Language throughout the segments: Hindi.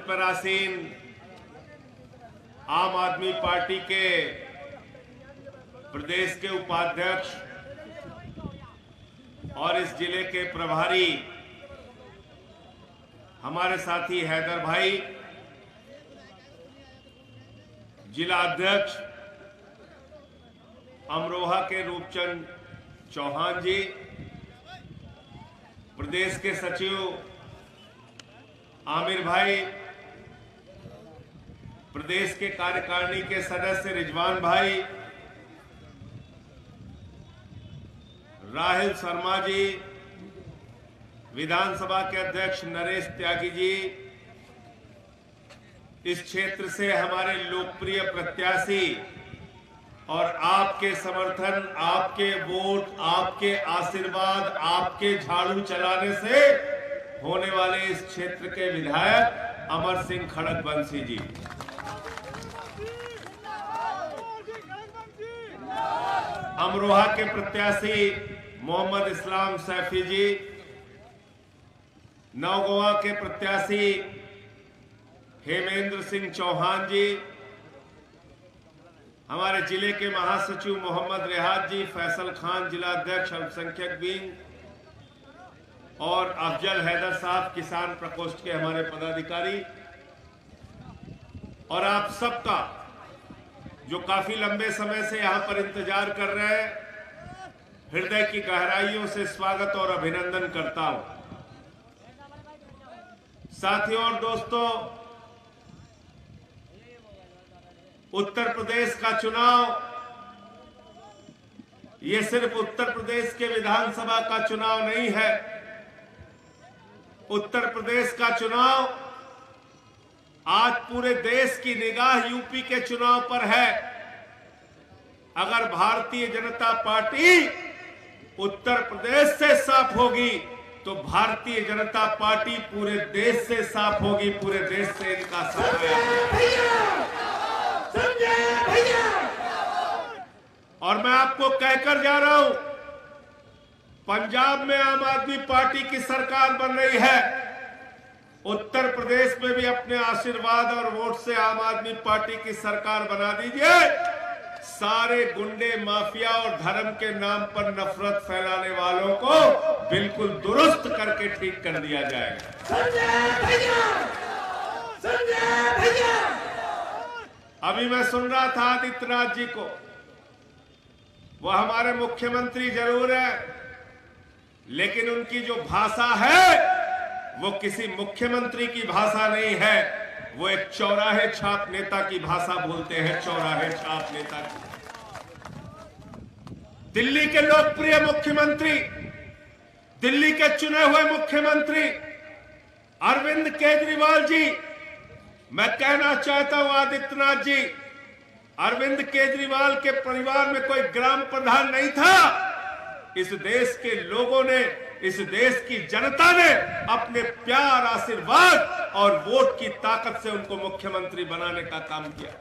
पर आसीन आम आदमी पार्टी के प्रदेश के उपाध्यक्ष और इस जिले के प्रभारी हमारे साथी हैदर भाई, जिला अध्यक्ष अमरोहा के रूपचंद चौहान जी, प्रदेश के सचिव आमिर भाई, प्रदेश के कार्यकारिणी के सदस्य रिजवान भाई, राहिल शर्मा जी, विधानसभा के अध्यक्ष नरेश त्यागी जी, इस क्षेत्र से हमारे लोकप्रिय प्रत्याशी और आपके समर्थन, आपके वोट, आपके आशीर्वाद, आपके झाड़ू चलाने से होने वाले इस क्षेत्र के विधायक अमर सिंह खड़गवंशी जी, अमरोहा के प्रत्याशी मोहम्मद इस्लाम सैफी जी, नौगोवा के प्रत्याशी हेमेंद्र सिंह चौहान जी, हमारे जिले के महासचिव मोहम्मद रेहात जी, फैसल खान जिला अध्यक्ष अल्पसंख्यक विंग और अफजल हैदर साहब किसान प्रकोष्ठ के हमारे पदाधिकारी, और आप सबका जो काफी लंबे समय से यहां पर इंतजार कर रहे हैं, हृदय की गहराइयों से स्वागत और अभिनंदन करता हूं। साथियों और दोस्तों, उत्तर प्रदेश का चुनाव ये सिर्फ उत्तर प्रदेश के विधानसभा का चुनाव नहीं है। उत्तर प्रदेश का चुनाव आज पूरे देश की निगाह यूपी के चुनाव पर है। अगर भारतीय जनता पार्टी उत्तर प्रदेश से साफ होगी तो भारतीय जनता पार्टी पूरे देश से साफ होगी, पूरे देश से इनका साथ है। और मैं आपको कहकर जा रहा हूं, पंजाब में आम आदमी पार्टी की सरकार बन रही है, उत्तर प्रदेश में भी अपने आशीर्वाद और वोट से आम आदमी पार्टी की सरकार बना दीजिए। सारे गुंडे, माफिया और धर्म के नाम पर नफरत फैलाने वालों को बिल्कुल दुरुस्त करके ठीक कर दिया जाएगा। अभी मैं सुन रहा था आदित्यनाथ जी को, वो हमारे मुख्यमंत्री जरूर है, लेकिन उनकी जो भाषा है वो किसी मुख्यमंत्री की भाषा नहीं है, वो एक चौराहे छाप नेता की भाषा बोलते हैं, चौराहे छाप नेता की। दिल्ली के लोकप्रिय मुख्यमंत्री, दिल्ली के चुने हुए मुख्यमंत्री अरविंद केजरीवाल जी, मैं कहना चाहता हूं आदित्यनाथ जी, अरविंद केजरीवाल के परिवार में कोई ग्राम प्रधान नहीं था। इस देश के लोगों ने, इस देश की जनता ने अपने प्यार, आशीर्वाद और वोट की ताकत से उनको मुख्यमंत्री बनाने का काम किया।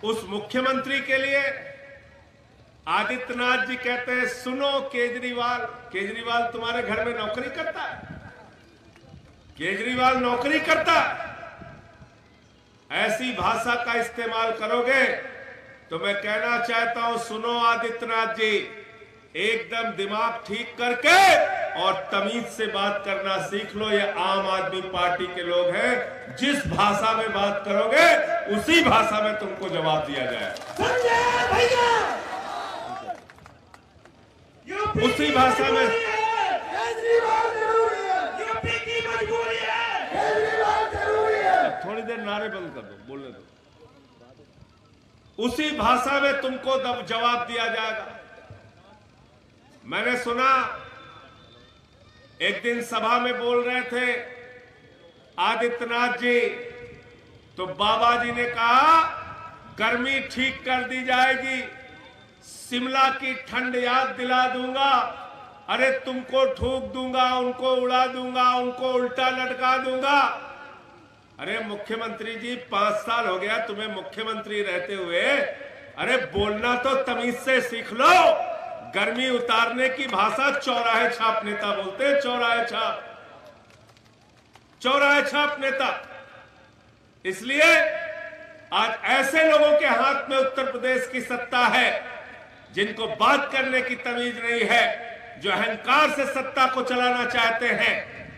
उस मुख्यमंत्री के लिए आदित्यनाथ जी कहते हैं, सुनो केजरीवाल, केजरीवाल तुम्हारे घर में नौकरी करता है, केजरीवाल नौकरी करता है। ऐसी भाषा का इस्तेमाल करोगे तो मैं कहना चाहता हूं, सुनो आदित्यनाथ जी, एकदम दिमाग ठीक करके और तमीज से बात करना सीख लो। ये आम आदमी पार्टी के लोग हैं, जिस भाषा में बात करोगे उसी भाषा में तुमको जवाब दिया जाएगा, उसी भाषा में। थोड़ी देर नारे बंद कर दो, बोलने दो। उसी भाषा में तुमको जवाब दिया जाएगा। मैंने सुना एक दिन सभा में बोल रहे थे आदित्यनाथ जी, तो बाबा जी ने कहा गर्मी ठीक कर दी जाएगी, शिमला की ठंड याद दिला दूंगा, अरे तुमको ठोक दूंगा, उनको उड़ा दूंगा, उनको उल्टा लटका दूंगा। अरे मुख्यमंत्री जी, 5 साल हो गया तुम्हें मुख्यमंत्री रहते हुए, अरे बोलना तो तमीज से सीख लो। गर्मी उतारने की भाषा चौराहे छाप नेता बोलते हैं। चौराहे छाप नेता। इसलिए आज ऐसे लोगों के हाथ में उत्तर प्रदेश की सत्ता है जिनको बात करने की तमीज नहीं है, जो अहंकार से सत्ता को चलाना चाहते हैं,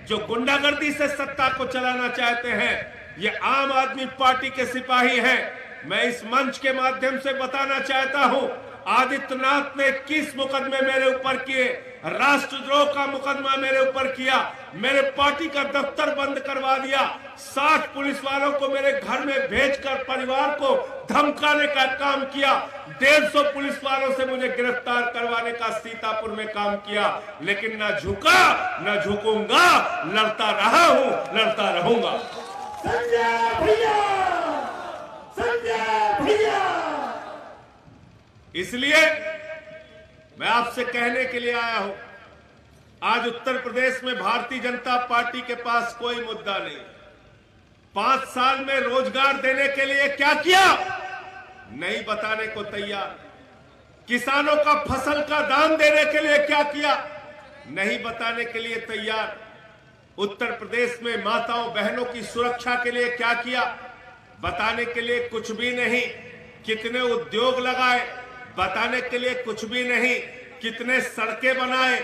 जो गुंडागर्दी से सत्ता को चलाना चाहते हैं। ये आम आदमी पार्टी के सिपाही हैं। मैं इस मंच के माध्यम से बताना चाहता हूं, आदित्यनाथ ने 21 मुकदमे मेरे ऊपर किए, राष्ट्रद्रोह का मुकदमा मेरे ऊपर किया, मेरे पार्टी का दफ्तर बंद करवा दिया, 60 पुलिस वालों को मेरे घर में भेजकर परिवार को धमकाने का काम किया, 150 पुलिस वालों से मुझे गिरफ्तार करवाने का सीतापुर में काम किया, लेकिन न झुका न झुकूंगा, लड़ता रहा हूं, लड़ता रहूंगा। संजय भैया, संजय भैया। इसलिए मैं आपसे कहने के लिए आया हूं, आज उत्तर प्रदेश में भारतीय जनता पार्टी के पास कोई मुद्दा नहीं। 5 साल में रोजगार देने के लिए क्या किया, नहीं बताने को तैयार। किसानों का फसल का दाम देने के लिए क्या किया, नहीं बताने के लिए तैयार। उत्तर प्रदेश में माताओं बहनों की सुरक्षा के लिए क्या किया, बताने के लिए कुछ भी नहीं। कितने उद्योग लगाए, बताने के लिए कुछ भी नहीं। कितने सड़कें बनाए,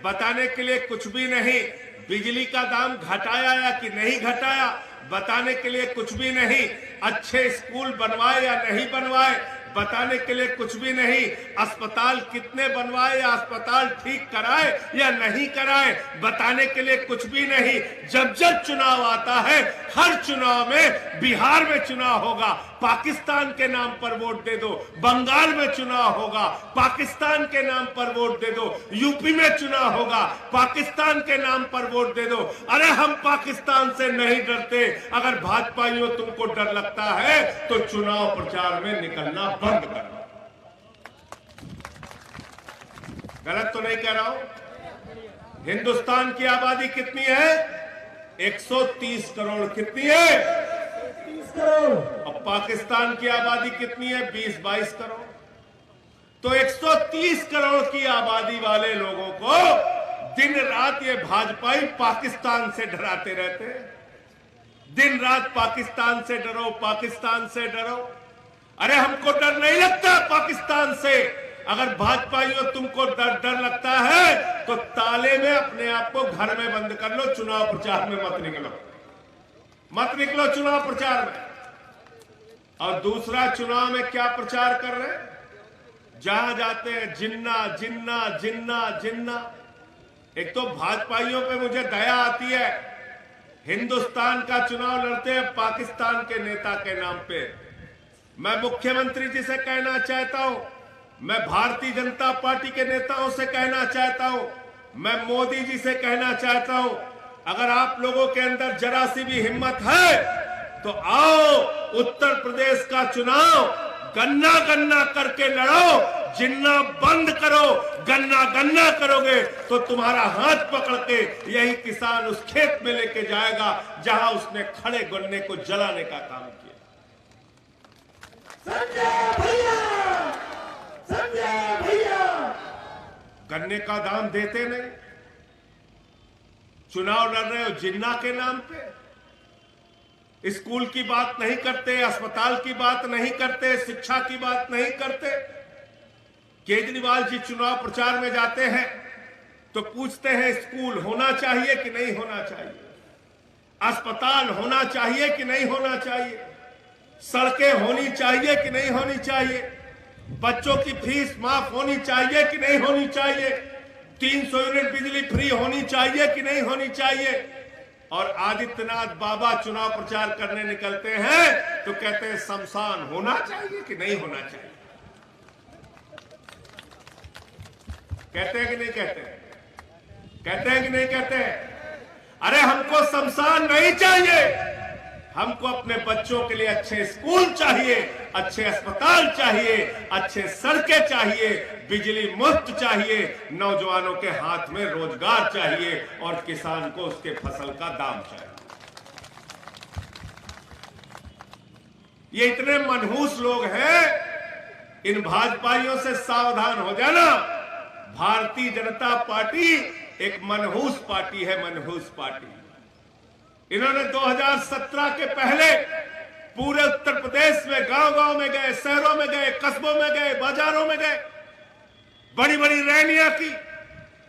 बताने के लिए कुछ भी नहीं। बिजली का दाम घटाया या कि नहीं घटाया, बताने के लिए कुछ भी नहीं। अच्छे स्कूल बनवाए या नहीं बनवाए, बताने के लिए कुछ भी नहीं। अस्पताल कितने बनवाए या अस्पताल ठीक कराए या नहीं कराए, बताने के लिए कुछ भी नहीं। जब जब चुनाव आता है, हर चुनाव में, बिहार में चुनाव होगा, पाकिस्तान के नाम पर वोट दे दो, बंगाल में चुनाव होगा, पाकिस्तान के नाम पर वोट दे दो, यूपी में चुनाव होगा, पाकिस्तान के नाम पर वोट दे दो। अरे हम पाकिस्तान से नहीं डरते। अगर भाजपाइयों तुमको डर लगता है तो चुनाव प्रचार में निकलना बंद करो। गलत तो नहीं कह रहा हूं। हिंदुस्तान की आबादी कितनी है, 130 करोड़। कितनी है, 30 करोड़। और पाकिस्तान की आबादी कितनी है, 20-22 करोड़। तो 130 करोड़ की आबादी वाले लोगों को दिन रात ये भाजपाई पाकिस्तान से डराते रहते हैं। दिन रात पाकिस्तान से डरो, पाकिस्तान से डरो। अरे हमको डर नहीं लगता पाकिस्तान से। अगर भाजपाइयों तुमको डर लगता है तो ताले में अपने आप को घर में बंद कर लो, चुनाव प्रचार में मत निकलो चुनाव प्रचार में। और दूसरा, चुनाव में क्या प्रचार कर रहे हैं, जहां जाते हैं जिन्ना जिन्ना जिन्ना जिन्ना। एक तो भाजपाइयों पे मुझे दया आती है, हिंदुस्तान का चुनाव लड़ते हैं पाकिस्तान के नेता के नाम पे। मैं मुख्यमंत्री जी से कहना चाहता हूं, मैं भारतीय जनता पार्टी के नेताओं से कहना चाहता हूं, मैं मोदी जी से कहना चाहता हूं, अगर आप लोगों के अंदर जरा सी भी हिम्मत है तो आओ, उत्तर प्रदेश का चुनाव गन्ना गन्ना करके लड़ो। जिन्ना बंद करो, गन्ना गन्ना करोगे तो तुम्हारा हाथ पकड़ के यही किसान उस खेत में लेके जाएगा जहां उसने खड़े गन्ने को जलाने का काम किया। संजय भैया, संजय भैया। गन्ने का दाम देते नहीं, चुनाव लड़ रहे हो जिन्ना के नाम पे। स्कूल की बात नहीं करते, अस्पताल की बात नहीं करते, शिक्षा की बात नहीं करते। केजरीवाल जी चुनाव प्रचार में जाते हैं तो पूछते हैं स्कूल होना चाहिए कि नहीं होना चाहिए, अस्पताल होना चाहिए कि नहीं होना चाहिए, सड़कें होनी चाहिए कि नहीं होनी चाहिए, बच्चों की फीस माफ होनी चाहिए कि नहीं होनी चाहिए, 300 यूनिट बिजली फ्री होनी चाहिए कि नहीं होनी चाहिए। और आदित्यनाथ बाबा चुनाव प्रचार करने निकलते हैं तो कहते हैं शमशान होना चाहिए कि नहीं होना चाहिए। कहते हैं कि नहीं कहते हैं? कहते हैं कि नहीं कहते हैं? अरे हमको शमशान नहीं चाहिए, हमको अपने बच्चों के लिए अच्छे स्कूल चाहिए, अच्छे अस्पताल चाहिए, अच्छे सड़कें चाहिए, बिजली मुफ्त चाहिए, नौजवानों के हाथ में रोजगार चाहिए और किसान को उसके फसल का दाम चाहिए। ये इतने मनहूस लोग हैं, इन भाजपाइयों से सावधान हो जाना। भारतीय जनता पार्टी एक मनहूस पार्टी है, मनहूस पार्टी। इन्होंने 2017 के पहले पूरे उत्तर प्रदेश में गांव-गांव में गए, शहरों में गए, कस्बों में गए, बाजारों में गए, बड़ी बड़ी रैलियां की,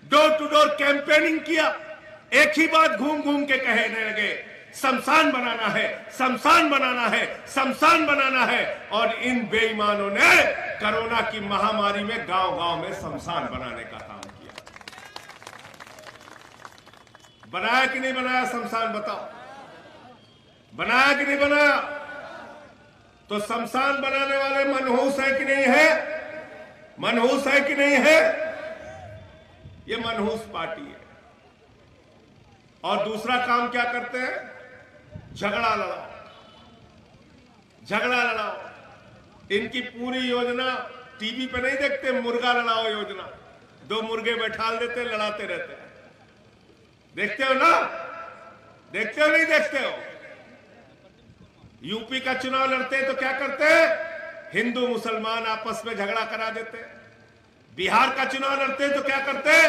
डोर टू डोर कैंपेनिंग किया, एक ही बात घूम घूम के कहने लगे, शमशान बनाना है, शमशान बनाना है, शमशान बनाना है। और इन बेईमानों ने कोरोना की महामारी में गांव-गांव में शमशान बनाने का काम किया। बनाया कि नहीं बनाया शमशान, बताओ? बनाया कि नहीं बनाया? तो शमशान बनाने वाले मनहूस है कि नहीं है? मनहूस है कि नहीं है? ये मनहूस पार्टी है। और दूसरा काम क्या करते हैं? झगड़ा लड़ाओ, झगड़ा लड़ाओ। इनकी पूरी योजना टीवी पे नहीं देखते, मुर्गा लड़ाओ योजना, 2 मुर्गे बैठाल देते, लड़ाते रहते हैं। देखते हो ना? देखते हो नहीं देखते हो? यूपी का चुनाव लड़ते हैं तो क्या करते हैं? हिंदू मुसलमान आपस में झगड़ा करा देते हैं। बिहार का चुनाव लड़ते हैं तो क्या करते हैं?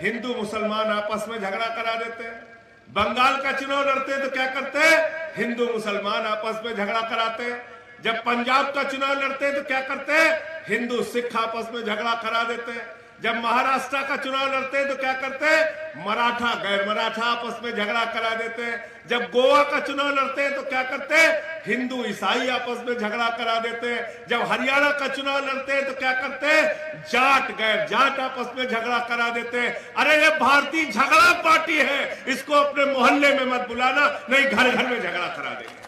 हिंदू मुसलमान आपस में झगड़ा करा देते हैं। बंगाल का चुनाव लड़ते हैं तो क्या करते हैं? हिंदू मुसलमान आपस में झगड़ा कराते हैं। जब पंजाब का चुनाव लड़ते हैं तो क्या करते हैं? हिंदू सिख आपस में झगड़ा करा देते हैं। जब महाराष्ट्र का चुनाव लड़ते हैं तो क्या करते हैं? मराठा गैर मराठा आपस में झगड़ा करा देते हैं। जब गोवा का चुनाव लड़ते हैं तो क्या करते हैं? हिंदू ईसाई आपस में झगड़ा करा देते हैं। जब हरियाणा का चुनाव लड़ते हैं तो क्या करते हैं? जाट गैर जाट आपस में झगड़ा करा देते हैं। अरे ये भारतीय झगड़ा पार्टी है, इसको अपने मोहल्ले में मत बुलाना, नहीं घर घर में झगड़ा करा देंगे।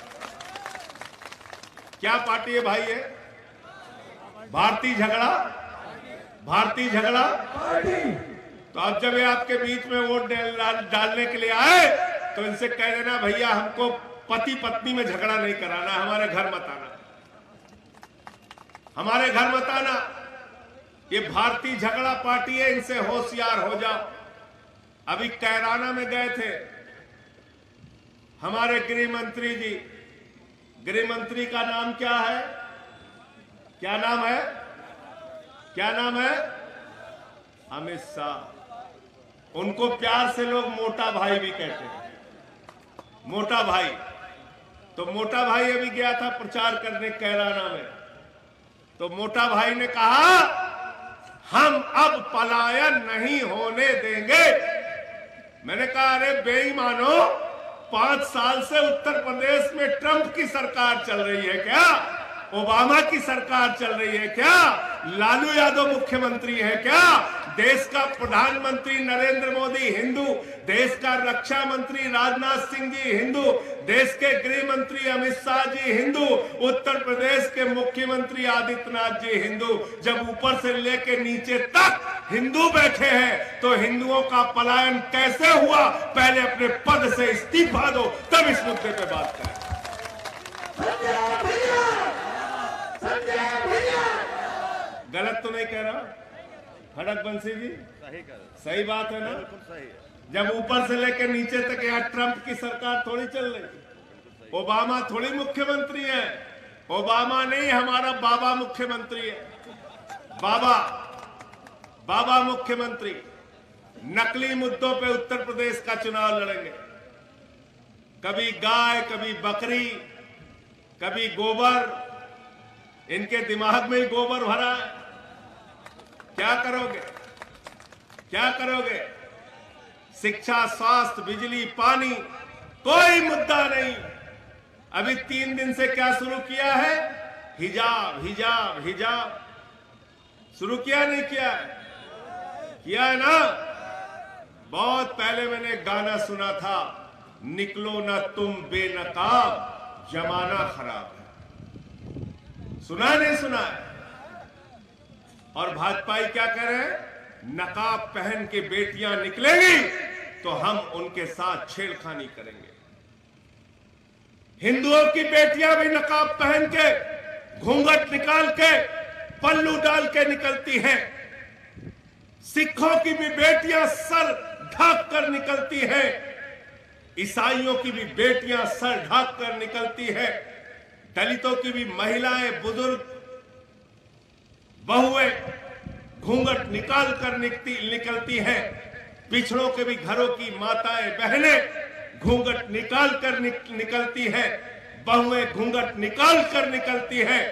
क्या पार्टी है भाई ये? भारतीय झगड़ा, भारतीय झगड़ा पार्टी। तो अब जब ये आपके बीच में वोट डालने के लिए आए तो इनसे कह देना, भैया हमको पति पत्नी में झगड़ा नहीं कराना, हमारे घर मत आना, हमारे घर मत आना। ये भारतीय झगड़ा पार्टी है, इनसे होशियार हो जाओ। अभी कैराना में गए थे हमारे गृह मंत्री जी। गृह मंत्री का नाम क्या है? क्या नाम है? क्या नाम है? अमित शाह। उनको प्यार से लोग मोटा भाई भी कहते हैं, मोटा भाई। तो मोटा भाई अभी गया था प्रचार करने कैराना में, तो मोटा भाई ने कहा हम अब पलायन नहीं होने देंगे। मैंने कहा अरे बेईमानो, 5 साल से उत्तर प्रदेश में ट्रंप की सरकार चल रही है क्या? ओबामा की सरकार चल रही है क्या? लालू यादव मुख्यमंत्री है क्या? देश का प्रधानमंत्री नरेंद्र मोदी हिंदू, देश का रक्षा मंत्री राजनाथ सिंह जी हिंदू, देश के गृह मंत्री अमित शाह जी हिंदू, उत्तर प्रदेश के मुख्यमंत्री आदित्यनाथ जी हिंदू। जब ऊपर से लेकर नीचे तक हिंदू बैठे हैं तो हिंदुओं का पलायन कैसे हुआ? पहले अपने पद से इस्तीफा दो, तब इस मुद्दे पे बात करें। गलत तो नहीं कह रहा खड़क बंसी जी? सही बात है ना? जब ऊपर से लेकर नीचे तक यहाँ ट्रंप की सरकार थोड़ी चल रही, ओबामा थोड़ी मुख्यमंत्री है। ओबामा नहीं, हमारा बाबा मुख्यमंत्री है। बाबा, बाबा मुख्यमंत्री। नकली मुद्दों पे उत्तर प्रदेश का चुनाव लड़ेंगे, कभी गाय, कभी बकरी, कभी गोबर। इनके दिमाग में ही गोबर भरा है। क्या करोगे? क्या करोगे? शिक्षा, स्वास्थ्य, बिजली, पानी, कोई मुद्दा नहीं। अभी 3 दिन से क्या शुरू किया है? हिजाब, हिजाब, हिजाब शुरू किया नहीं किया है? किया है ना? बहुत पहले मैंने एक गाना सुना था, निकलो ना तुम बेनकाब, जमाना खराब है। सुना नहीं सुना है? और भाजपाई क्या कह रहे हैं? नकाब पहन के बेटियां निकलेंगी तो हम उनके साथ छेड़खानी करेंगे। हिंदुओं की बेटियां भी नकाब पहन के, घूंघट निकाल के, पल्लू डाल के निकलती हैं। सिखों की भी बेटियां सर ढक कर निकलती हैं। ईसाइयों की भी बेटियां सर ढक कर निकलती हैं। दलितों की भी महिलाएं, बुजुर्ग, बहुएं घूंघट निकाल कर निकलती हैं। पिछड़ों के भी घरों की माताएं बहनें घूंघट निकाल कर निकलती हैं। बहुएं घूंघट निकाल कर निकलती हैं।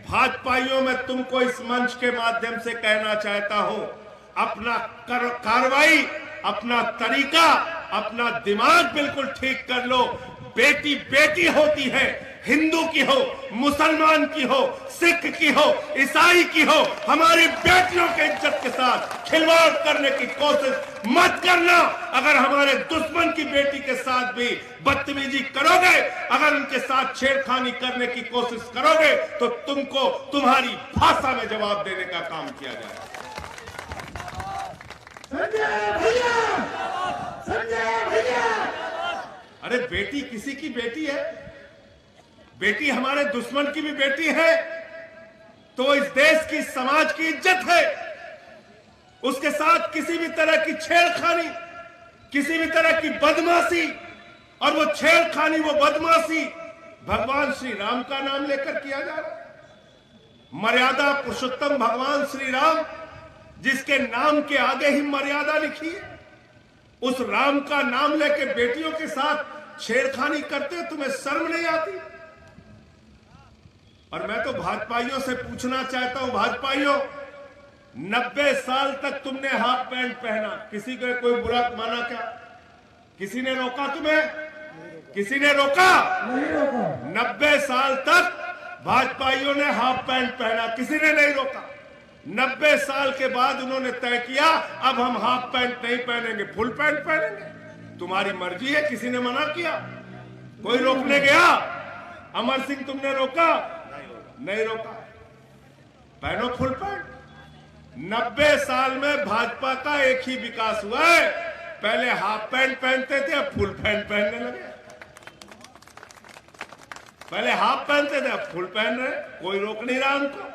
भाजपाइयों में तुमको इस मंच के माध्यम से कहना चाहता हूं, अपना कार्रवाई, अपना तरीका, अपना दिमाग बिल्कुल ठीक कर लो। बेटी बेटी होती है, हिंदू की हो, मुसलमान की हो, सिख की हो, ईसाई की हो। हमारी बेटियों के इज्जत के साथ खिलवाड़ करने की कोशिश मत करना। अगर हमारे दुश्मन की बेटी के साथ भी बदतमीजी करोगे, अगर उनके साथ छेड़खानी करने की कोशिश करोगे, तो तुमको तुम्हारी भाषा में जवाब देने का काम किया जाएगा। संजय भैया, संजय भैया। अरे बेटी किसी की बेटी है, बेटी हमारे दुश्मन की भी बेटी है, तो इस देश की, समाज की इज्जत है। उसके साथ किसी भी तरह की छेड़खानी, किसी भी तरह की बदमाशी, और वो छेड़खानी, वो बदमाशी भगवान श्री राम का नाम लेकर किया जा रहा है। मर्यादा पुरुषोत्तम भगवान श्री राम, जिसके नाम के आगे ही मर्यादा लिखी है, उस राम का नाम लेके बेटियों के साथ छेड़खानी करते, तुम्हें शर्म नहीं आती? और मैं तो भाजपाइयों से पूछना चाहता हूं, भाजपाइयों, 90 साल तक तुमने हाफ पैंट पहना, किसी को कोई बुरा माना क्या? किसी ने रोका तुम्हें? किसी ने रोका? नहीं रोका। 90 साल तक भाजपाइयों ने हाफ पैंट पहना, किसी ने नहीं रोका। 90 साल के बाद उन्होंने तय किया, अब हम हाफ पैंट नहीं पहनेंगे, फुल पैंट पहनेंगे। तुम्हारी मर्जी है, किसी ने मना किया? कोई रोकने गया? अमर सिंह तुमने रोका? नहीं रोका। पहनो फुल पैंट। 90 साल में भाजपा का एक ही विकास हुआ है, पहले हाफ पैंट पहनते थे, अब फुल पैंट पहनने लगे। पहले हाफ पहनते थे, अब फुल पहन रहे, कोई रोक नहीं रहा उनको।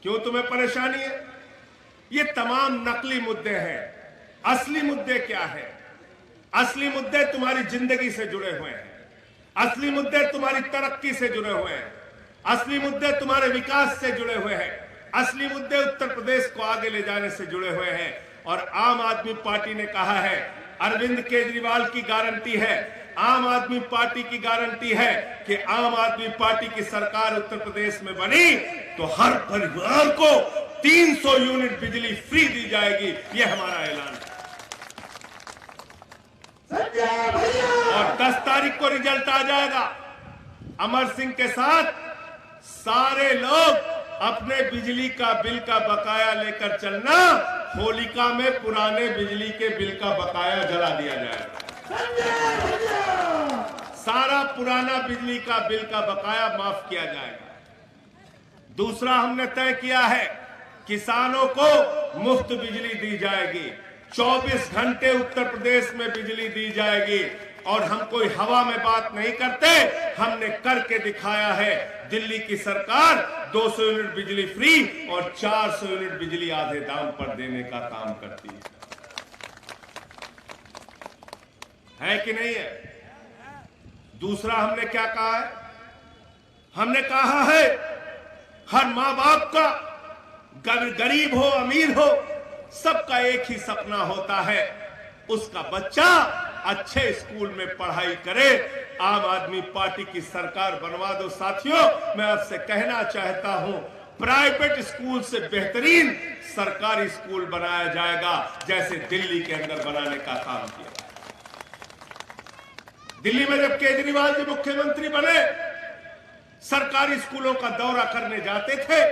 क्यों तुम्हें परेशानी है? ये तमाम नकली मुद्दे हैं। असली मुद्दे क्या है? असली मुद्दे तुम्हारी जिंदगी से जुड़े हुए हैं। असली मुद्दे तुम्हारी तरक्की से जुड़े हुए हैं। असली मुद्दे तुम्हारे विकास से जुड़े हुए हैं। असली मुद्दे उत्तर प्रदेश को आगे ले जाने से जुड़े हुए हैं। और आम आदमी पार्टी ने कहा है, अरविंद केजरीवाल की गारंटी है, आम आदमी पार्टी की गारंटी है कि आम आदमी पार्टी की सरकार उत्तर प्रदेश में बनी तो हर परिवार को 300 यूनिट बिजली फ्री दी जाएगी। यह हमारा ऐलान है। संजय भैया। और 10 तारीख को रिजल्ट आ जाएगा। अमर सिंह के साथ सारे लोग अपने बिजली का बिल का बकाया लेकर चलना। होलिका में पुराने बिजली के बिल का बकाया जला दिया जाएगा। संजय भैया। सारा पुराना बिजली का बिल का बकाया माफ किया जाएगा। दूसरा हमने तय किया है, किसानों को मुफ्त बिजली दी जाएगी। 24 घंटे उत्तर प्रदेश में बिजली दी जाएगी। और हम कोई हवा में बात नहीं करते, हमने करके दिखाया है। दिल्ली की सरकार 200 यूनिट बिजली फ्री और 400 यूनिट बिजली आधे दाम पर देने का काम करती है कि नहीं है? दूसरा हमने क्या कहा है? हमने कहा है हर मां बाप का, गरीब हो अमीर हो, सबका एक ही सपना होता है, उसका बच्चा अच्छे स्कूल में पढ़ाई करे। आम आदमी पार्टी की सरकार बनवा दो। साथियों, मैं आपसे कहना चाहता हूं, प्राइवेट स्कूल से बेहतरीन सरकारी स्कूल बनाया जाएगा, जैसे दिल्ली के अंदर बनाने का काम किया। दिल्ली में जब केजरीवाल जी मुख्यमंत्री बने, सरकारी स्कूलों का दौरा करने जाते थे,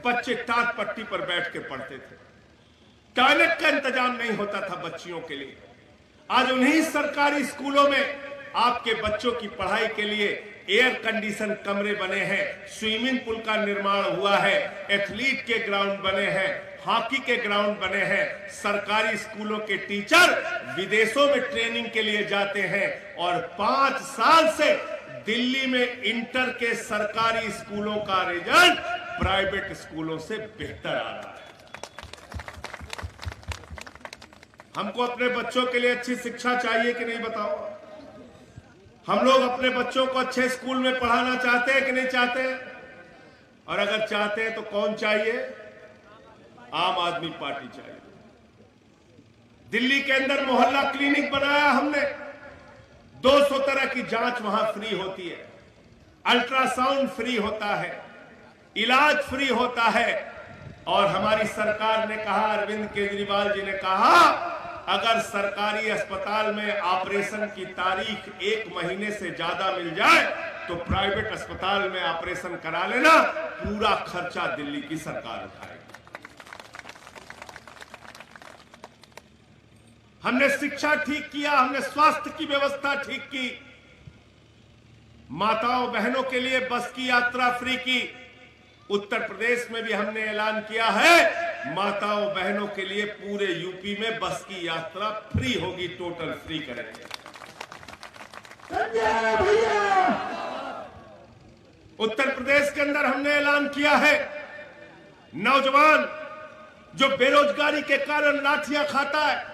बच्चे टाट पट्टी पर बैठ के पढ़ते थे। टॉयलेट का इंतजाम नहीं होता था बच्चियों के लिए। आज उन्हीं सरकारी स्कूलों में आपके बच्चों की पढ़ाई के लिए एयर कंडीशन कमरे बने हैं, स्विमिंग पूल का निर्माण हुआ है, एथलीट के ग्राउंड बने हैं, हॉकी के ग्राउंड बने हैं। सरकारी स्कूलों के टीचर विदेशों में ट्रेनिंग के लिए जाते हैं और 5 साल से दिल्ली में इंटर के सरकारी स्कूलों का रिजल्ट प्राइवेट स्कूलों से बेहतर आ रहा है। हमको अपने बच्चों के लिए अच्छी शिक्षा चाहिए कि नहीं, बताओ? हम लोग अपने बच्चों को अच्छे स्कूल में पढ़ाना चाहते हैं कि नहीं चाहते हैं? और अगर चाहते हैं तो कौन चाहिए? आम आदमी पार्टी चाहिए। दिल्ली के अंदर मोहल्ला क्लिनिक बनाया हमने, 200 तरह की जांच वहां फ्री होती है, अल्ट्रासाउंड फ्री होता है, इलाज फ्री होता है। और हमारी सरकार ने कहा, अरविंद केजरीवाल जी ने कहा, अगर सरकारी अस्पताल में ऑपरेशन की तारीख 1 महीने से ज्यादा मिल जाए तो प्राइवेट अस्पताल में ऑपरेशन करा लेना, पूरा खर्चा दिल्ली की सरकार उठाएगी। हमने शिक्षा ठीक किया, हमने स्वास्थ्य की व्यवस्था ठीक की, माताओं बहनों के लिए बस की यात्रा फ्री की। उत्तर प्रदेश में भी हमने ऐलान किया है, माताओं बहनों के लिए पूरे यूपी में बस की यात्रा फ्री होगी, टोटल फ्री करेंगे। संजय भैया, उत्तर प्रदेश के अंदर हमने ऐलान किया है, नौजवान जो बेरोजगारी के कारण लाठियां खाता है,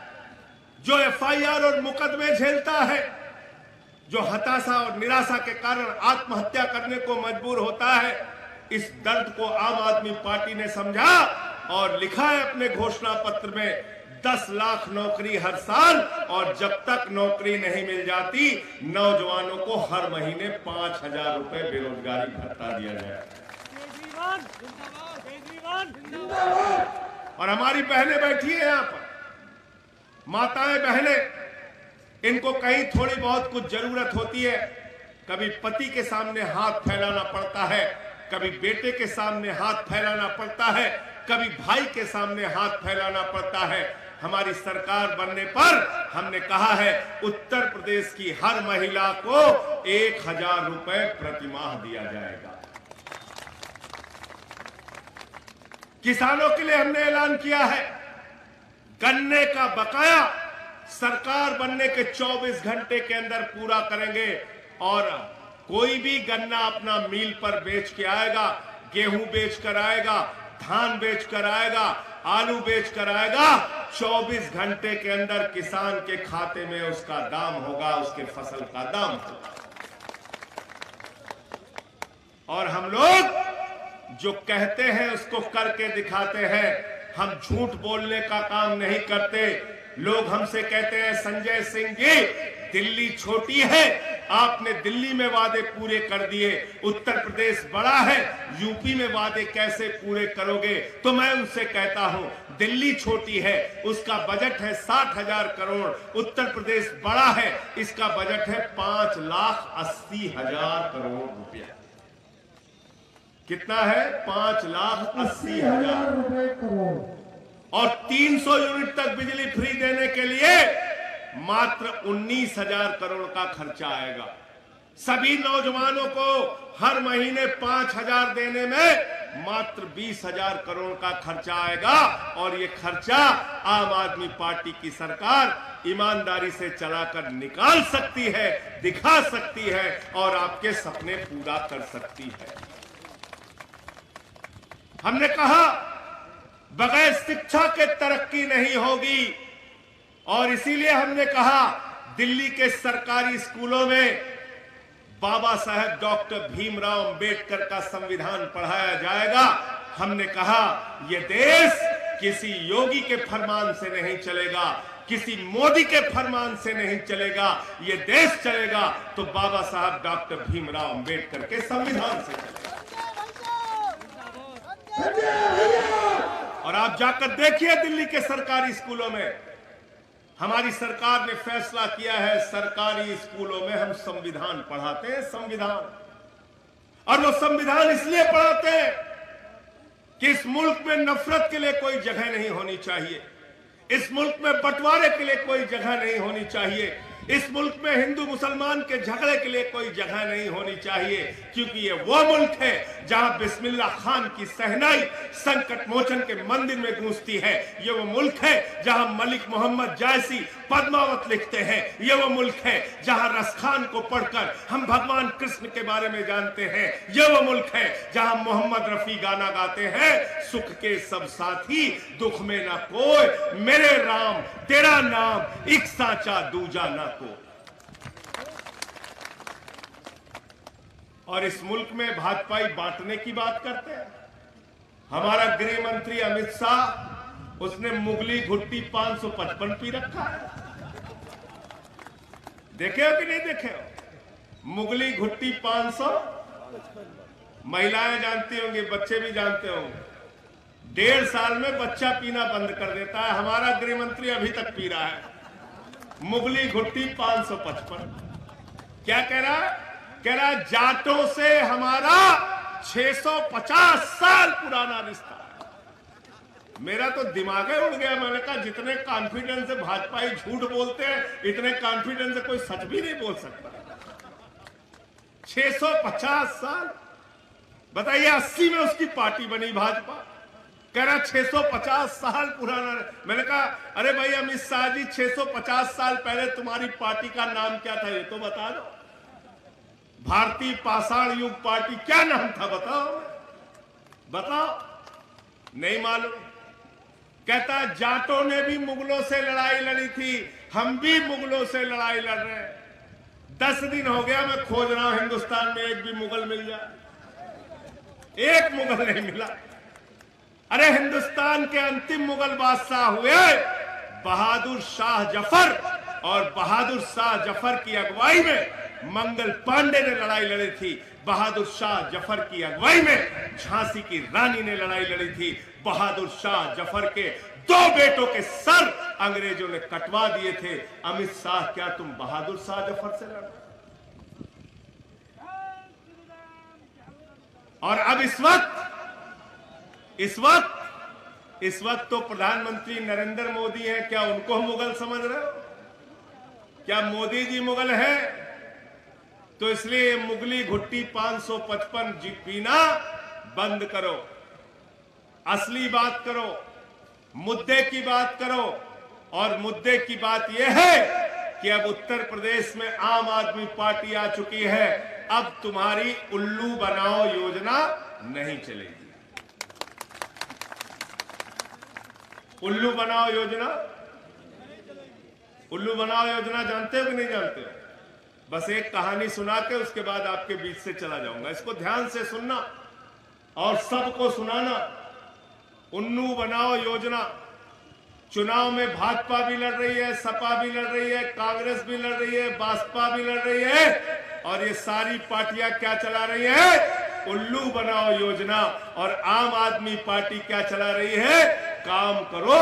जो एफआईआर और मुकदमे झेलता है, जो हताशा और निराशा के कारण आत्महत्या करने को मजबूर होता है, इस दर्द को आम आदमी पार्टी ने समझा और लिखा है अपने घोषणा पत्र में 10 लाख नौकरी हर साल, और जब तक नौकरी नहीं मिल जाती नौजवानों को हर महीने 5,000 रुपए बेरोजगारी भत्ता दिया जाए। और हमारी बहनें बैठी है यहां पर, माताएं बहनें, इनको कहीं थोड़ी बहुत कुछ जरूरत होती है, कभी पति के सामने हाथ फैलाना पड़ता है, कभी बेटे के सामने हाथ फैलाना पड़ता है, कभी भाई के सामने हाथ फैलाना पड़ता है। हमारी सरकार बनने पर हमने कहा है, उत्तर प्रदेश की हर महिला को 1,000 रुपए प्रतिमाह दिया जाएगा। किसानों के लिए हमने ऐलान किया है, गन्ने का बकाया सरकार बनने के 24 घंटे के अंदर पूरा करेंगे, और कोई भी गन्ना अपना मिल पर बेच के आएगा, गेहूं बेच कर आएगा, धान बेच कर आएगा, आलू बेच कर आएगा, 24 घंटे के अंदर किसान के खाते में उसका दाम होगा, उसके फसल का दाम होगा। और हम लोग जो कहते हैं उसको करके दिखाते हैं, हम झूठ बोलने का काम नहीं करते। लोग हमसे कहते हैं, संजय सिंह जी दिल्ली छोटी है, आपने दिल्ली में वादे पूरे कर दिए, उत्तर प्रदेश बड़ा है, यूपी में वादे कैसे पूरे करोगे? तो मैं उनसे कहता हूं, दिल्ली छोटी है, उसका बजट है 60,000 करोड़, उत्तर प्रदेश बड़ा है, इसका बजट है 5,80,000 करोड़ रुपया। कितना है? 5,80,000 रुपए करोड़। और 300 यूनिट तक बिजली फ्री देने के लिए मात्र 19,000 करोड़ का खर्चा आएगा। सभी नौजवानों को हर महीने 5,000 देने में मात्र 20,000 करोड़ का खर्चा आएगा, और ये खर्चा आम आदमी पार्टी की सरकार ईमानदारी से चलाकर निकाल सकती है, दिखा सकती है, और आपके सपने पूरा कर सकती है। हमने कहा, बगैर शिक्षा के तरक्की नहीं होगी, और इसीलिए हमने कहा, दिल्ली के सरकारी स्कूलों में बाबा साहेब डॉक्टर भीमराव अंबेडकर का संविधान पढ़ाया जाएगा। हमने कहा, यह देश किसी योगी के फरमान से नहीं चलेगा, किसी मोदी के फरमान से नहीं चलेगा, यह देश चलेगा तो बाबा साहब डॉक्टर भीमराव अंबेडकर के संविधान से चलेगा। और आप जाकर देखिए दिल्ली के सरकारी स्कूलों में, हमारी सरकार ने फैसला किया है, सरकारी स्कूलों में हम संविधान पढ़ाते हैं, संविधान। और वो संविधान इसलिए पढ़ाते हैं कि इस मुल्क में नफरत के लिए कोई जगह नहीं होनी चाहिए, इस मुल्क में बंटवारे के लिए कोई जगह नहीं होनी चाहिए, इस मुल्क में हिंदू मुसलमान के झगड़े के लिए कोई जगह नहीं होनी चाहिए, क्योंकि ये वो मुल्क है जहां बिस्मिल्लाह खान की सहनाई संकट मोचन के मंदिर में गूंजती है। ये वो मुल्क है जहां मलिक मोहम्मद जायसी पद्मावत लिखते हैं। ये वो मुल्क है जहां रसखान को पढ़कर हम भगवान कृष्ण के बारे में जानते हैं। ये वो मुल्क है जहां मोहम्मद रफी गाना गाते हैं, सुख के सब साथी दुख में ना कोई, मेरे राम तेरा नाम एक साचा दूजा ना को। और इस मुल्क में भाजपाई बांटने की बात करते हैं। हमारा गृह मंत्री अमित शाह, उसने मुगली घुट्टी 555 पी रखा है। देखे हो कि नहीं देखे हो? मुगली घुट्टी 500, महिलाएं जानती होंगी, बच्चे भी जानते होंगे। 1.5 साल में बच्चा पीना बंद कर देता है। हमारा गृह मंत्री अभी तक पी रहा है मुगली घुट्टी 555। क्या कह रहा है? कह रहा जाटों से हमारा 650 साल पुराना रिश्ता है। मेरा तो दिमाग ही उड़ गया। मैंने कहा जितने कॉन्फिडेंस से भाजपाई झूठ बोलते हैं, इतने कॉन्फिडेंस से कोई सच भी नहीं बोल सकता। 650 साल। बताइए 80 में उसकी पार्टी बनी भाजपा, कह रहा 650 साल पुराना। मैंने कहा अरे भाई अमित शाह जी, 650 साल पहले तुम्हारी पार्टी का नाम क्या था ये तो बता दो। भारतीय पाषाण युग पार्टी क्या नाम था बताओ, बताओ। नहीं मालूम। कहता जाटों ने भी मुगलों से लड़ाई लड़ी थी, हम भी मुगलों से लड़ाई लड़ रहे हैं। 10 दिन हो गया मैं खोज रहा हूं हिंदुस्तान में एक भी मुगल मिल जाए, एक मुगल नहीं मिला। अरे हिंदुस्तान के अंतिम मुगल बादशाह हुए बहादुर शाह जफर, और बहादुर शाह जफर की अगुवाई में मंगल पांडे ने लड़ाई लड़ी थी। बहादुर शाह जफर की अगुवाई में झांसी की रानी ने लड़ाई लड़ी थी। बहादुर शाह जफर के 2 बेटों के सर अंग्रेजों ने कटवा दिए थे। अमित शाह, क्या तुम बहादुर शाह जफर से लड़? और अब इस वक्त तो प्रधानमंत्री नरेंद्र मोदी हैं, क्या उनको मुगल समझ रहे हो? क्या मोदी जी मुगल है? तो इसलिए मुगली घुट्टी 555 जी पीना बंद करो, असली बात करो, मुद्दे की बात करो। और मुद्दे की बात यह है कि अब उत्तर प्रदेश में आम आदमी पार्टी आ चुकी है। अब तुम्हारी उल्लू बनाओ योजना नहीं चलेगी। उल्लू बनाओ योजना, उल्लू बनाओ योजना जानते हो कि नहीं जानते हो? बस एक कहानी सुना के उसके बाद आपके बीच से चला जाऊंगा। इसको ध्यान से सुनना और सबको सुनाना। उल्लू बनाओ योजना। चुनाव में भाजपा भी लड़ रही है, सपा भी लड़ रही है, कांग्रेस भी लड़ रही है, बसपा भी लड़ रही है, और ये सारी पार्टियां क्या चला रही है? उल्लू बनाओ योजना। और आम आदमी पार्टी क्या चला रही है? काम करो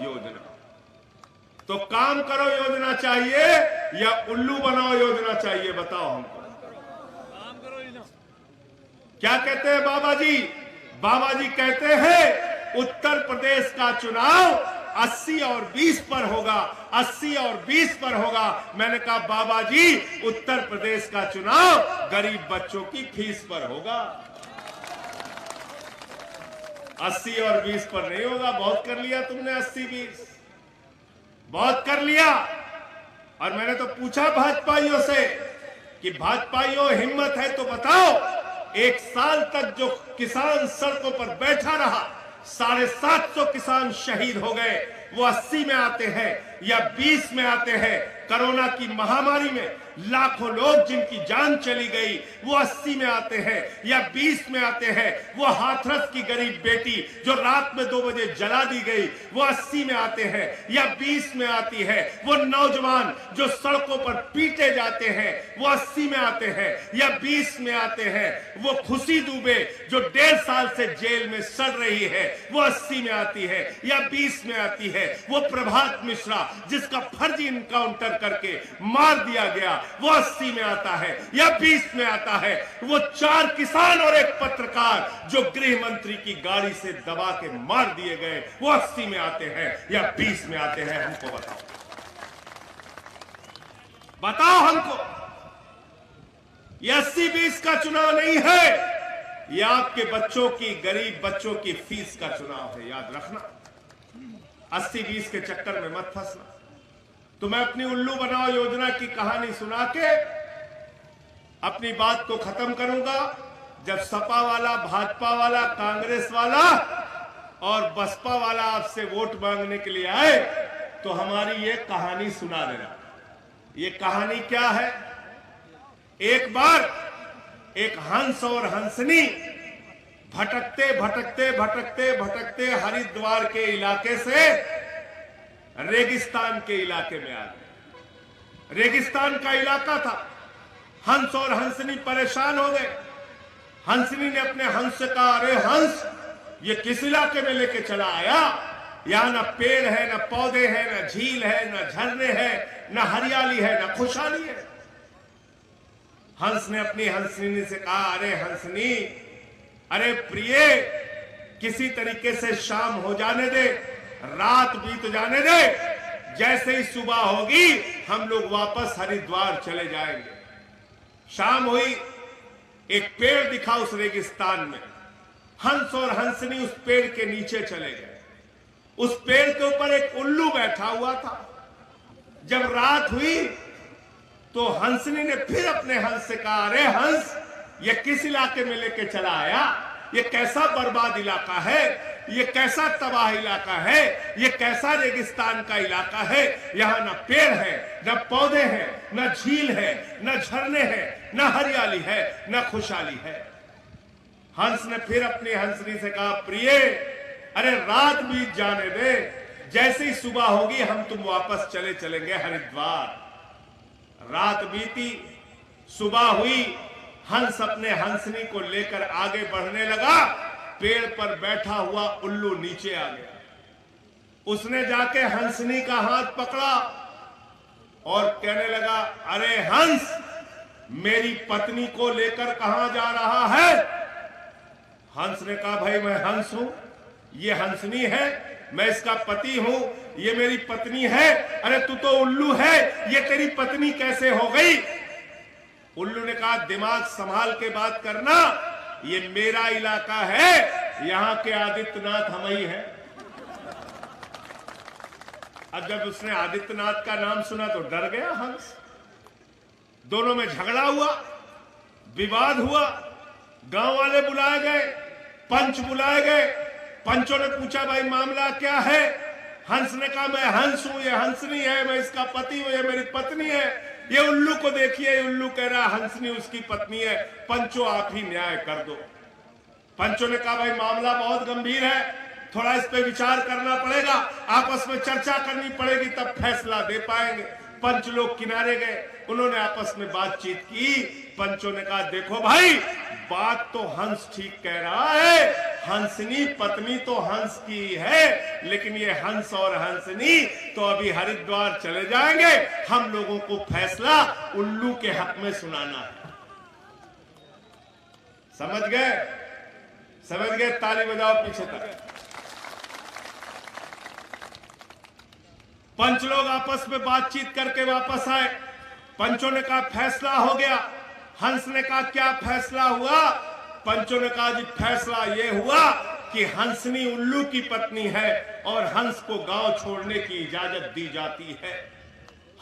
योजना। तो काम करो योजना चाहिए या उल्लू बनाओ योजना चाहिए? बताओ हमको। क्या कहते हैं बाबा जी? बाबा जी कहते हैं उत्तर प्रदेश का चुनाव 80 और 20 पर होगा, 80 और 20 पर होगा। मैंने कहा बाबा जी उत्तर प्रदेश का चुनाव गरीब बच्चों की फीस पर होगा, 80 और 20 पर नहीं होगा। बहुत कर लिया तुमने 80-20, बहुत कर लिया। और मैंने तो पूछा भाजपाइयों से कि भाजपाइयों हिम्मत है तो बताओ, 1 साल तक जो किसान सड़कों पर बैठा रहा, 750 किसान शहीद हो गए, वो 80 में आते हैं या 20 में आते हैं? कोरोना की महामारी में लाखों लोग जिनकी जान चली गई, वो 80 में आते हैं या 20 में आते हैं? वो हाथरस की गरीब बेटी जो रात में 2 बजे जला दी गई, वो 80 में आते हैं या 20 में आती है? वो नौजवान जो सड़कों पर पीटे जाते हैं, वो 80 में आते हैं या 20 में आते हैं? वो खुशी दुबे जो 1.5 साल से जेल में सड़ रही है, वो 80 में आती है या 20 में आती है? वो प्रभात मिश्रा जिसका फर्जी इनकाउंटर करके मार दिया गया, वो 80 में आता है या 20 में आता है? वो 4 किसान और 1 पत्रकार जो गृह मंत्री की गाड़ी से दबा के मार दिए गए, वो 80 में आते हैं या 20 में आते हैं? हमको बताओ, बताओ हमको। ये 80-20 का चुनाव नहीं है, ये आपके बच्चों की, गरीब बच्चों की फीस का चुनाव है। याद रखना, 80-20 के चक्कर में मत फंसना। तो मैं अपनी उल्लू बनाओ योजना की कहानी सुना के अपनी बात को खत्म करूंगा। जब सपा वाला, भाजपा वाला, कांग्रेस वाला और बसपा वाला आपसे वोट मांगने के लिए आए तो हमारी ये कहानी सुना देना। ये कहानी क्या है? एक बार एक हंस और हंसनी भटकते भटकते भटकते भटकते हरिद्वार के इलाके से रेगिस्तान के इलाके में आ गए। रेगिस्तान का इलाका था। हंस और हंसनी परेशान हो गए। हंसनी ने अपने हंस से कहा, अरे हंस, ये किस इलाके में लेके चला आया? यहां ना पेड़ है, ना पौधे हैं, ना झील है, ना झरने हैं, ना हरियाली है, ना खुशहाली है। हंस ने अपनी हंसनी से कहा, अरे हंसनी, अरे प्रिय, किसी तरीके से शाम हो जाने दे, रात बीत जाने दे, जैसे ही सुबह होगी हम लोग वापस हरिद्वार चले जाएंगे। शाम हुई, एक पेड़ दिखा उस रेगिस्तान में। हंस और हंसनी उस पेड़ के नीचे चले गए। उस पेड़ के ऊपर एक उल्लू बैठा हुआ था। जब रात हुई तो हंसनी ने फिर अपने हंस से कहा, अरे हंस, ये किस इलाके में लेके चला आया? ये कैसा बर्बाद इलाका है, ये कैसा तबाह इलाका है, ये कैसा रेगिस्तान का इलाका है। यहां ना पेड़ है, ना पौधे हैं, ना झील है, ना झरने हैं, ना हरियाली है, ना खुशहाली है। हंस ने फिर अपनी हंसनी से कहा, प्रिय, अरे रात बीत जाने दे, जैसे ही सुबह होगी हम तुम वापस चले चलेंगे हरिद्वार। रात बीती, सुबह हुई, हंस अपने हंसनी को लेकर आगे बढ़ने लगा। पेड़ पर बैठा हुआ उल्लू नीचे आ गया। उसने जाके हंसनी का हाथ पकड़ा और कहने लगा, अरे हंस, मेरी पत्नी को लेकर कहां जा रहा है? हंस ने कहा, भाई मैं हंस हूं, ये हंसनी है, मैं इसका पति हूं, ये मेरी पत्नी है। अरे तू तो उल्लू है, ये तेरी पत्नी कैसे हो गई? उल्लू ने कहा, दिमाग संभाल के बात करना, ये मेरा इलाका है, यहां के आदित्यनाथ हम ही हैं। अब जब उसने आदित्यनाथ का नाम सुना तो डर गया हंस। दोनों में झगड़ा हुआ, विवाद हुआ। गांव वाले बुलाए गए, पंच बुलाए गए। पंचों ने पूछा, भाई मामला क्या है? हंस ने कहा, मैं हंस हूं, ये हंसनी है, मैं इसका पति हूं, ये मेरी पत्नी है। ये उल्लू को देखिए, उल्लू कह रहा हंसनी उसकी पत्नी है। पंचों आप ही न्याय कर दो। पंचों ने कहा, भाई मामला बहुत गंभीर है, थोड़ा इस पे विचार करना पड़ेगा, आपस में चर्चा करनी पड़ेगी, तब फैसला दे पाएंगे। पंच लोग किनारे गए, उन्होंने आपस में बातचीत की। पंचों ने कहा, देखो भाई, बात तो हंस ठीक कह रहा है, हंसनी पत्नी तो हंस की है, लेकिन ये हंस और हंसनी तो अभी हरिद्वार चले जाएंगे। हम लोगों को फैसला उल्लू के हक में सुनाना है। समझ गए? समझ गए? ताली बजाओ पीछे तक। पंच लोग आपस में बातचीत करके वापस आए। पंचों ने कहा, फैसला हो गया। हंस ने कहा, क्या फैसला हुआ? पंचों ने कहा, जी फैसला यह हुआ कि हंसनी उल्लू की पत्नी है और हंस को गांव छोड़ने की इजाजत दी जाती है।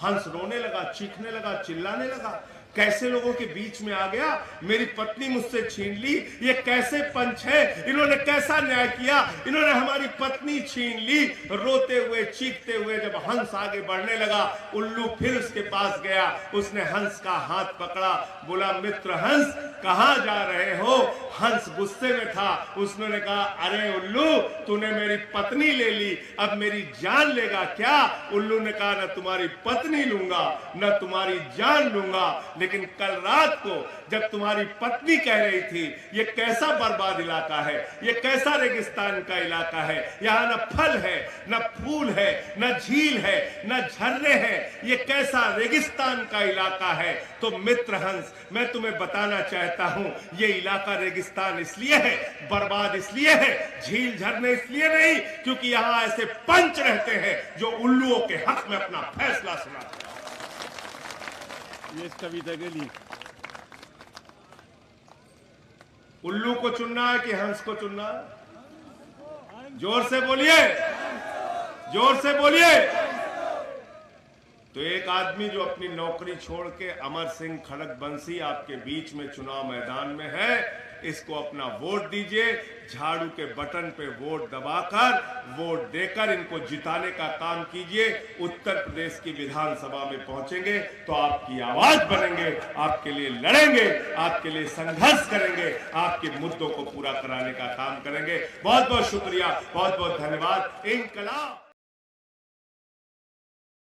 हंस रोने लगा, चीखने लगा, चिल्लाने लगा, कैसे लोगों के बीच में आ गया, मेरी पत्नी मुझसे छीन ली, ये कैसे पंच है, इन्होंने कैसा न्याय किया, इन्होंने हमारी पत्नी छीन ली। रोते हुए, चीखते हुए जब हंस आगे बढ़ने लगा, उल्लू फिर उसके पास गया। उसने हंस का हाथ पकड़ा, बोला, मित्र हंस, कहां जा रहे हो? हंस गुस्से में था। उसने कहा, अरे उल्लू, तूने मेरी पत्नी ले ली, अब मेरी जान लेगा क्या? उल्लू ने कहा, न तुम्हारी पत्नी लूंगा, न तुम्हारी जान लूंगा, लेकिन कल रात को जब तुम्हारी पत्नी कह रही थी, ये कैसा बर्बाद इलाका है, ये कैसा रेगिस्तान का इलाका है, यहाँ न फल है, न फूल है, न झील है, न झरने हैं, ये कैसा रेगिस्तान का इलाका है। तो मित्र हंस, मैं तुम्हें बताना चाहता हूं, ये इलाका रेगिस्तान इसलिए है, बर्बाद इसलिए है, झील झरने इसलिए नहीं, क्योंकि यहाँ ऐसे पंच रहते हैं जो उल्लुओं के हक में अपना फैसला सुनाते हैं। ये इस कविता के लिए उल्लू को चुनना है कि हंस को चुनना है? जोर से बोलिए, जोर से बोलिए। तो एक आदमी जो अपनी नौकरी छोड़ के, अमर सिंह खड़गबंशी, आपके बीच में चुनाव मैदान में है, इसको अपना वोट दीजिए। झाड़ू के बटन पे वोट दबाकर, वोट देकर इनको जिताने का काम कीजिए। उत्तर प्रदेश की विधानसभा में पहुंचेंगे तो आपकी आवाज बनेंगे, आपके लिए लड़ेंगे, आपके लिए संघर्ष करेंगे, आपके मुद्दों को पूरा कराने का काम करेंगे। बहुत बहुत शुक्रिया, बहुत बहुत धन्यवाद। इंकलाब।